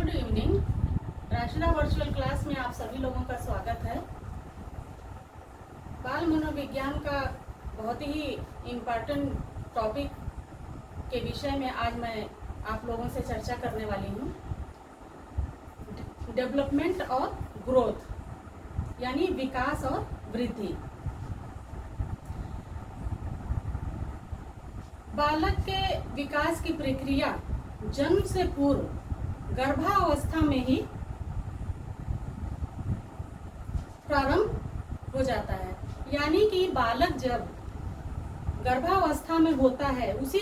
Good evening. Rashida virtual class में आप सभी लोगों का स्वागत है। बाल मनोविज्ञान का बहुत ही इम्पोर्टेंट टॉपिक के विषय में आज मैं आप लोगों से चर्चा करने वाली हूँ। डेवलपमेंट और ग्रोथ यानी विकास और वृद्धि। बालक के विकास की प्रक्रिया जन्म से पूर्व गर्भावस्था में ही प्रारंभ हो जाता है। यानी कि बालक जब गर्भावस्था में होता है उसी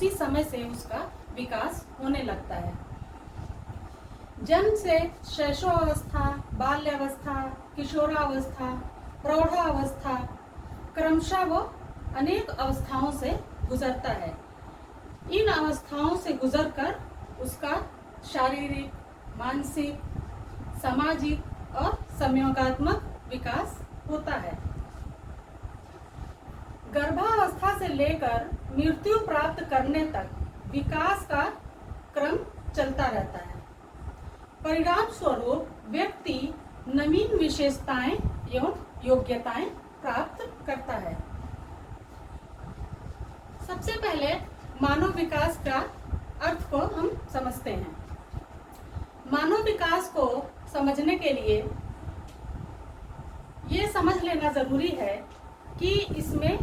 समय से उसका विकास होने लगता है। जन्म से शैशवावस्था, बाल्यावस्था, किशोरावस्था, प्रौढ़ावस्था क्रमशः वो अनेक अवस्थाओं से गुजरता है। इन अवस्थाओं से गुजरकर उसका शारीरिक, मानसिक, सामाजिक और संयोगात्मक विकास होता है। गर्भावस्था से लेकर मृत्यु प्राप्त करने तक विकास का क्रम चलता रहता है। परिणाम स्वरूप व्यक्ति नवीन विशेषताएं एवं योग्यताएं प्राप्त करता है। सबसे पहले मानव विकास का अर्थ को हम समझते हैं। मानव विकास को समझने के लिए ये समझ लेना जरूरी है कि इसमें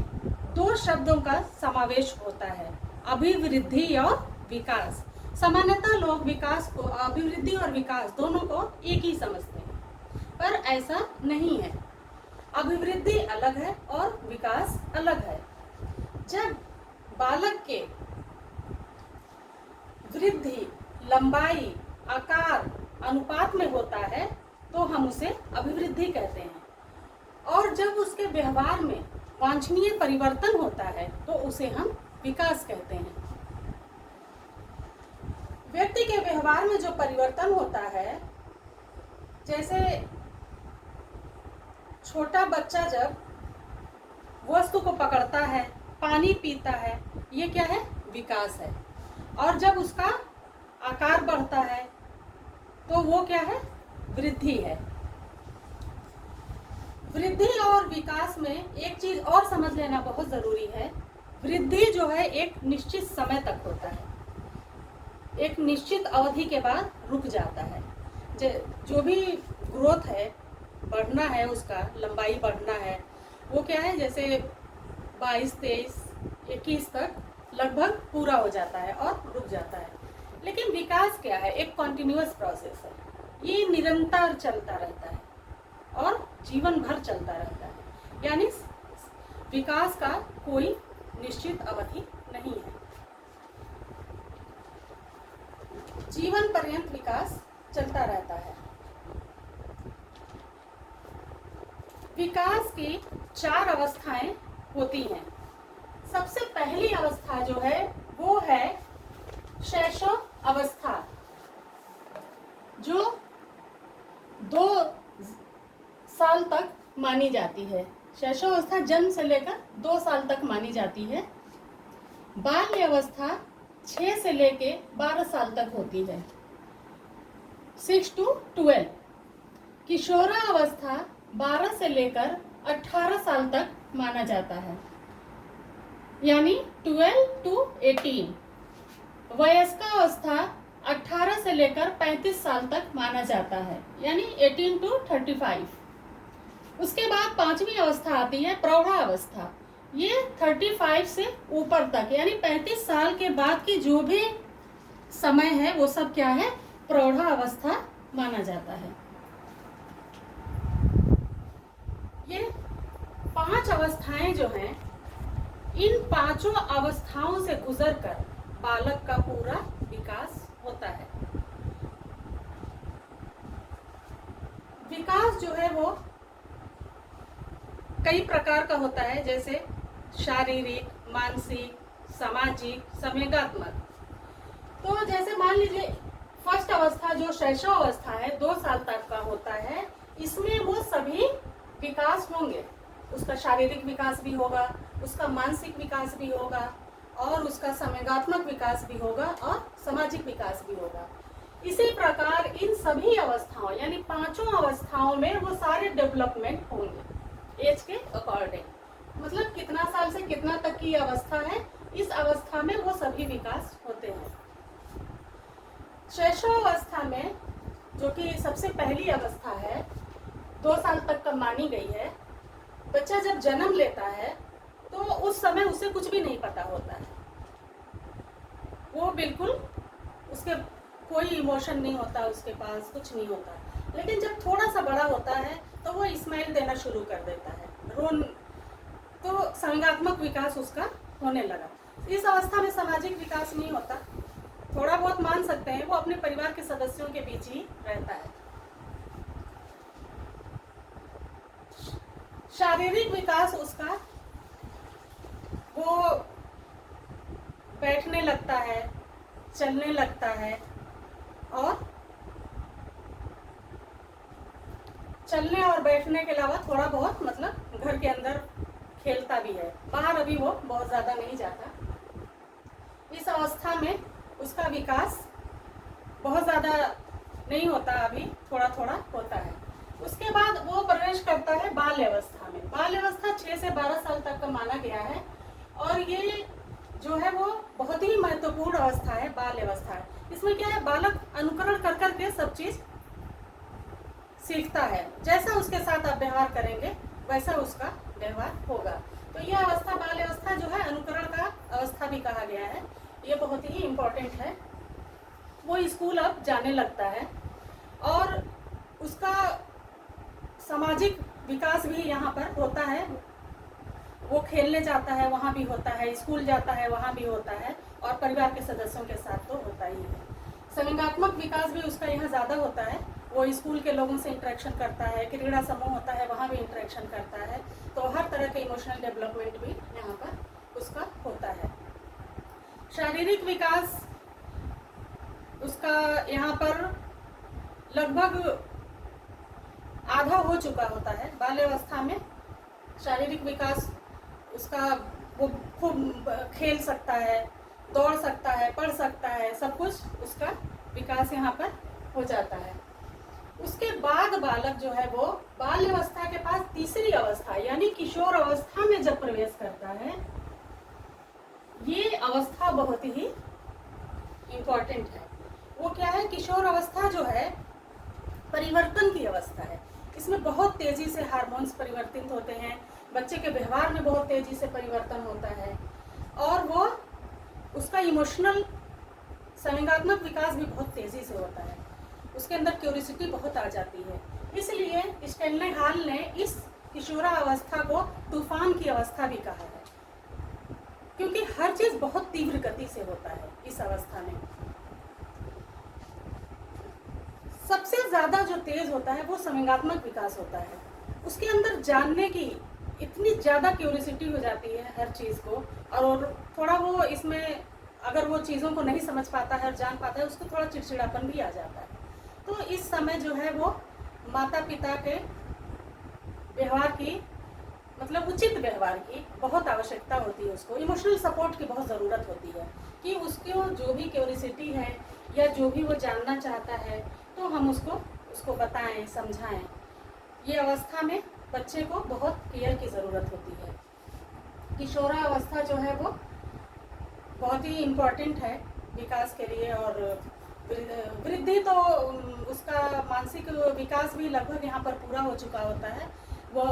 दो शब्दों का समावेश होता है, अभिवृद्धि और विकास। सामान्यतः लोग विकास को, अभिवृद्धि और विकास दोनों को एक ही समझते हैं, पर ऐसा नहीं है। अभिवृद्धि अलग है और विकास अलग है। जब बालक के वृद्धि लंबाई, आकार, अनुपात में होता है तो हम उसे अभिवृद्धि कहते हैं, और जब उसके व्यवहार में वांछनीय परिवर्तन होता है तो उसे हम विकास कहते हैं। व्यक्ति के व्यवहार में जो परिवर्तन होता है, जैसे छोटा बच्चा जब वस्तु को पकड़ता है, पानी पीता है, ये क्या है? विकास है। और जब उसका आकार बढ़ता है तो वो क्या है? वृद्धि है। वृद्धि और विकास में एक चीज और समझ लेना बहुत जरूरी है। वृद्धि जो है एक निश्चित समय तक होता है, एक निश्चित अवधि के बाद रुक जाता है। जो भी ग्रोथ है, बढ़ना है, उसका लंबाई बढ़ना है, वो क्या है? जैसे 22, 23, 21 तक लगभग पूरा हो जाता है और रुक जाता है। लेकिन विकास क्या है? एक कॉन्टिन्यूअस प्रोसेस है। ये निरंतर चलता रहता है और जीवन भर चलता रहता है। यानी विकास का कोई निश्चित अवधि नहीं है। जीवन पर्यंत विकास चलता रहता है। विकास की 4 अवस्थाएं होती हैं। सबसे पहली अवस्था जो है वो है शैशव अवस्था, जो 2 साल तक मानी जाती है। शैशव अवस्था जन्म से लेकर 2 साल तक मानी जाती है। बाल्य अवस्था 6 से लेके 12 साल तक होती है, 6 to 12। किशोरा अवस्था 12 से लेकर 18 साल तक माना जाता है, यानी 12 to 18। वयस्का अवस्था 18 से लेकर 35 साल तक माना जाता है, यानी 18 to 35। उसके बाद 5वीं अवस्था आती है प्रौढ़ा अवस्था। ये 35 से ऊपर तक, यानी 35 साल के बाद की जो भी समय है वो सब क्या है? प्रौढ़ा अवस्था माना जाता है। ये 5 अवस्थाएं जो हैं, इन 5 अवस्थाओं से गुजरकर बालक का पूरा विकास होता है। विकास जो है वो कई प्रकार का होता है, जैसे शारीरिक, मानसिक, सामाजिक, संवेगात्मक। तो जैसे मान लीजिए फर्स्ट अवस्था जो शैशव अवस्था है 2 साल तक का होता है, इसमें वो सभी विकास होंगे। उसका शारीरिक विकास भी होगा, उसका मानसिक विकास भी होगा, और उसका संवेगात्मक विकास भी होगा और सामाजिक विकास भी होगा। इसी प्रकार इन सभी अवस्थाओं यानी पांचों अवस्थाओं में वो सारे डेवलपमेंट होंगे एज के अकॉर्डिंग। मतलब कितना साल से कितना तक की अवस्था है, इस अवस्था में वो सभी विकास होते हैं। शैशवावस्था में, जो कि सबसे पहली अवस्था है, 2 साल तक का मानी गई है, बच्चा जब जन्म लेता है तो उस समय उसे कुछ भी नहीं पता होता है। वो बिल्कुल, उसके कोई इमोशन नहीं होता, उसके पास कुछ नहीं होता। लेकिन जब थोड़ा सा बड़ा होता है तो वो स्माइल देना शुरू कर देता है, रोन, तो संज्ञात्मक विकास उसका होने लगा। इस अवस्था में सामाजिक विकास नहीं होता, थोड़ा बहुत मान सकते हैं, वो अपने परिवार के सदस्यों के बीच ही रहता है। शारीरिक विकास उसका, वो बैठने लगता है, चलने लगता है, और चलने और बैठने के अलावा थोड़ा बहुत मतलब घर के अंदर खेलता भी है, बाहर अभी वो बहुत ज़्यादा नहीं जाता। इस अवस्था में उसका विकास बहुत ज़्यादा नहीं होता, अभी थोड़ा थोड़ा होता है। उसके बाद वो प्रवेश करता है बाल्य अवस्था में। बाल्य अवस्था 6 से 12 साल तक का माना गया है, और ये जो है वो बहुत ही महत्वपूर्ण अवस्था है, बाल्य अवस्था है। इसमें क्या है, बालक अनुकरण कर करके सब चीज़ सीखता है, जैसा उसके साथ आप व्यवहार करेंगे वैसा उसका व्यवहार होगा। तो यह अवस्था, बाल्य अवस्था जो है, अनुकरण का अवस्था भी कहा गया है, ये बहुत ही इम्पोर्टेंट है। वो स्कूल अब जाने लगता है, और उसका सामाजिक विकास भी यहाँ पर होता है। वो खेलने जाता है, वहाँ भी होता है, स्कूल जाता है, वहाँ भी होता है, और परिवार के सदस्यों के साथ तो होता ही है। संज्ञात्मक विकास भी उसका यहाँ ज़्यादा होता है, वो स्कूल के लोगों से इंटरेक्शन करता है, क्रीड़ा समूह होता है, वहाँ भी इंटरेक्शन करता है, तो हर तरह के इमोशनल डेवलपमेंट भी यहाँ पर उसका होता है। शारीरिक विकास उसका यहाँ पर लगभग आधा हो चुका होता है। बाल्यावस्था में शारीरिक विकास उसका, वो खूब खेल सकता है, दौड़ सकता है, पढ़ सकता है, सब कुछ उसका विकास यहाँ पर हो जाता है। उसके बाद बालक जो है वो बाल्यावस्था के पास तीसरी अवस्था यानी किशोर अवस्था में जब प्रवेश करता है, ये अवस्था बहुत ही इम्पोर्टेंट है। वो क्या है, किशोर अवस्था जो है परिवर्तन की अवस्था है। इसमें बहुत तेजी से हार्मोन्स परिवर्तित होते हैं, बच्चे के व्यवहार में बहुत तेजी से परिवर्तन होता है, और वो उसका इमोशनल संवेगात्मक विकास भी बहुत तेजी से होता है। उसके अंदर क्यूरियोसिटी बहुत आ जाती है। इसलिए स्टैनले हॉल ने इस किशोरा अवस्था को तूफान की अवस्था भी कहा है, क्योंकि हर चीज बहुत तीव्र गति से होता है इस अवस्था में। सबसे ज्यादा जो तेज होता है वो संवेगात्मक विकास होता है। उसके अंदर जानने की इतनी ज्यादा क्यूरियोसिटी हो जाती है हर चीज को, और थोड़ा वो इसमें अगर वो चीज़ों को नहीं समझ पाता है और जान पाता है, उसको थोड़ा चिड़चिड़ापन भी आ जाता है। तो इस समय जो है वो माता पिता के व्यवहार की, मतलब उचित व्यवहार की बहुत आवश्यकता होती है। उसको इमोशनल सपोर्ट की बहुत ज़रूरत होती है कि उसको जो भी क्यूरियोसिटी है या जो भी वो जानना चाहता है, तो हम उसको बताएं, समझाएं। ये अवस्था में बच्चे को बहुत केयर की ज़रूरत होती है। किशोरा अवस्था जो है वो बहुत ही इम्पोर्टेंट है विकास के लिए, और वृद्धि तो उसका मानसिक विकास भी लगभग यहाँ पर पूरा हो चुका होता है। वो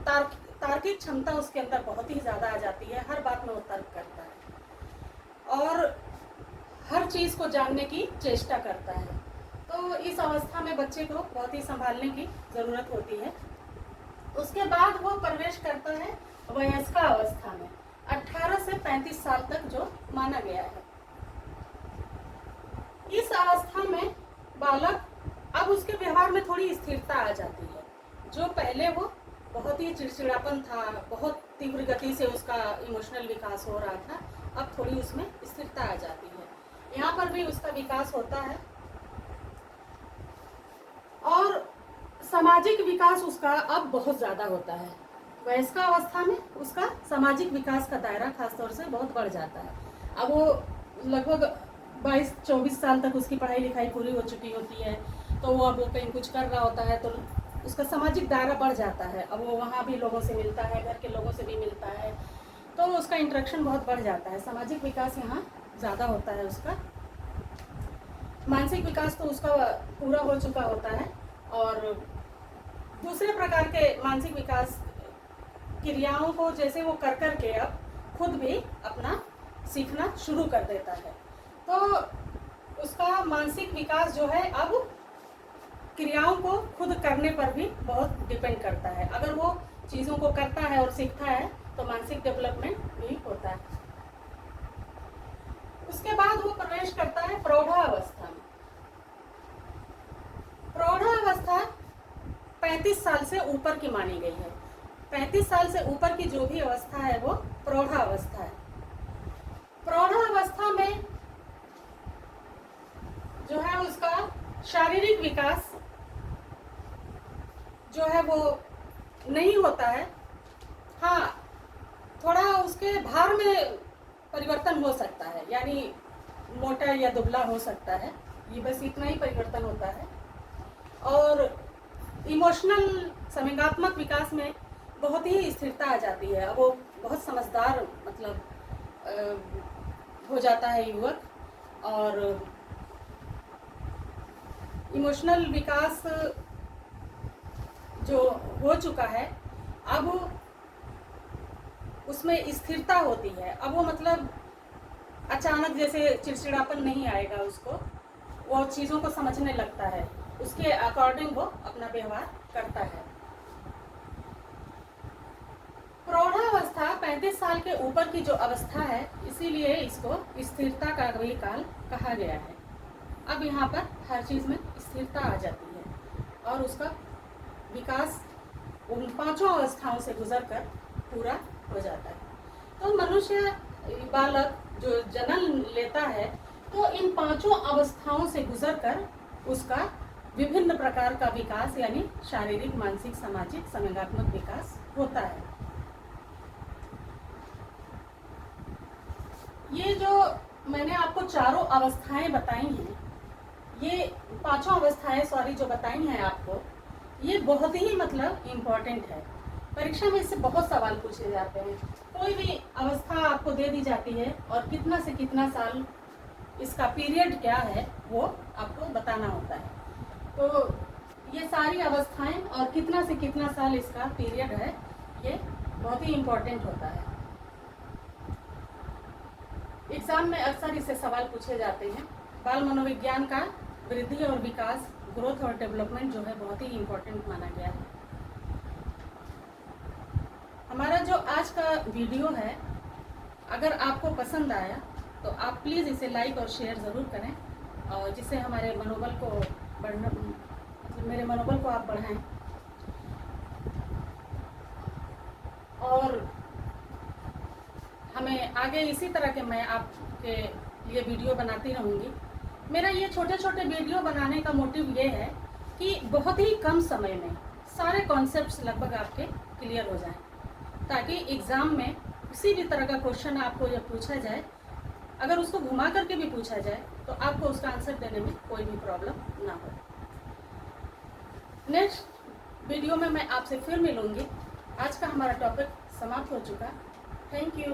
तार्किक क्षमता उसके अंदर बहुत ही ज़्यादा आ जाती है, हर बात में वो तर्क करता है और हर चीज़ को जानने की चेष्टा करता है। तो इस अवस्था में बच्चे को बहुत ही संभालने की ज़रूरत होती है। उसके बाद वो प्रवेश करता है वयस्का अवस्था में, 18 से 35 साल तक जो माना गया है। इस अवस्था में बालक, अब उसके व्यवहार में थोड़ी स्थिरता आ जाती है। जो पहले वो बहुत ही चिड़चिड़ापन था, बहुत तीव्र गति से उसका इमोशनल विकास हो रहा था, अब थोड़ी उसमें स्थिरता आ जाती है। यहाँ पर भी उसका विकास होता है और सामाजिक विकास उसका अब बहुत ज़्यादा होता है। वयस्का अवस्था में उसका सामाजिक विकास का दायरा खासतौर से बहुत बढ़ जाता है। अब वो लगभग 22-24 साल तक उसकी पढ़ाई लिखाई पूरी हो चुकी होती है, तो वो अब वो कहीं कुछ कर रहा होता है, तो उसका सामाजिक दायरा बढ़ जाता है। अब वो वहाँ भी लोगों से मिलता है, घर के लोगों से भी मिलता है, तो उसका इंटरेक्शन बहुत बढ़ जाता है। सामाजिक विकास यहाँ ज़्यादा होता है उसका। मानसिक विकास तो उसका पूरा हो चुका होता है। और दूसरे प्रकार के मानसिक विकास क्रियाओं को जैसे वो कर कर के अब खुद भी अपना सीखना शुरू कर देता है, तो उसका मानसिक विकास जो है अब क्रियाओं को खुद करने पर भी बहुत डिपेंड करता है। अगर वो चीज़ों को करता है और सीखता है तो मानसिक डेवलपमेंट भी होता है। उसके बाद वो प्रवेश करता है प्रौढ़ावस्था में। प्रौढ़ावस्था 35 साल से ऊपर की मानी गई है। 35 साल से ऊपर की जो भी अवस्था है वो प्रौढ़ावस्था है। प्रौढ़ावस्था में जो है उसका शारीरिक विकास जो है वो नहीं होता है। हाँ, थोड़ा उसके भार में परिवर्तन हो सकता है, यानी मोटा या दुबला हो सकता है, ये बस इतना ही परिवर्तन होता है। और इमोशनल संवेगात्मक विकास में बहुत ही स्थिरता आ जाती है। अब वो बहुत समझदार हो जाता है युवक। और इमोशनल विकास जो हो चुका है अब उसमें स्थिरता होती है। अब वो अचानक जैसे चिड़चिड़ापन नहीं आएगा उसको, वो चीज़ों को समझने लगता है, उसके अकॉर्डिंग वो अपना व्यवहार करता है। प्रौढ़ावस्था 35 साल के ऊपर की जो अवस्था है, इसीलिए इसको स्थिरता का भी काल कहा गया है। अब यहाँ पर हर चीज़ में स्थिरता आ जाती है और उसका विकास उन 5 अवस्थाओं से गुजरकर पूरा हो जाता है। तो मनुष्य बालक जो जन्म लेता है तो इन 5 अवस्थाओं से गुजरकर उसका विभिन्न प्रकार का विकास यानी शारीरिक, मानसिक, सामाजिक, संवेगात्मक विकास होता है। ये जो मैंने आपको 4 अवस्थाएं बताई हैं, ये 5 अवस्थाएं जो बताई हैं आपको, ये बहुत ही इम्पोर्टेंट है। परीक्षा में इससे बहुत सवाल पूछे जाते हैं। कोई भी अवस्था आपको दे दी जाती है और कितना से कितना साल इसका पीरियड क्या है वो आपको बताना होता है। तो ये सारी अवस्थाएं और कितना से कितना साल इसका पीरियड है, ये बहुत ही इम्पोर्टेंट होता है। एग्जाम में अक्सर इससे सवाल पूछे जाते हैं। बाल मनोविज्ञान का वृद्धि और विकास, ग्रोथ और डेवलपमेंट जो है बहुत ही इम्पोर्टेंट माना गया है। हमारा जो आज का वीडियो है, अगर आपको पसंद आया तो आप प्लीज़ इसे लाइक और शेयर ज़रूर करें, और जिससे हमारे मनोबल को बढ़ना, मेरे मनोबल को आप बढ़ाएं। और हमें आगे इसी तरह के मैं आपके लिए वीडियो बनाती रहूँगी। मेरा ये छोटे छोटे वीडियो बनाने का मोटिव ये है कि बहुत ही कम समय में सारे कॉन्सेप्ट्स लगभग आपके क्लियर हो जाएं, ताकि एग्ज़ाम में किसी भी तरह का क्वेश्चन आपको जब पूछा जाए, अगर उसको घुमा करके भी पूछा जाए तो आपको उसका आंसर देने में कोई भी प्रॉब्लम ना हो। नेक्स्ट वीडियो में मैं आपसे फिर मिलूँगी। आज का हमारा टॉपिक समाप्त हो चुका। Thank you.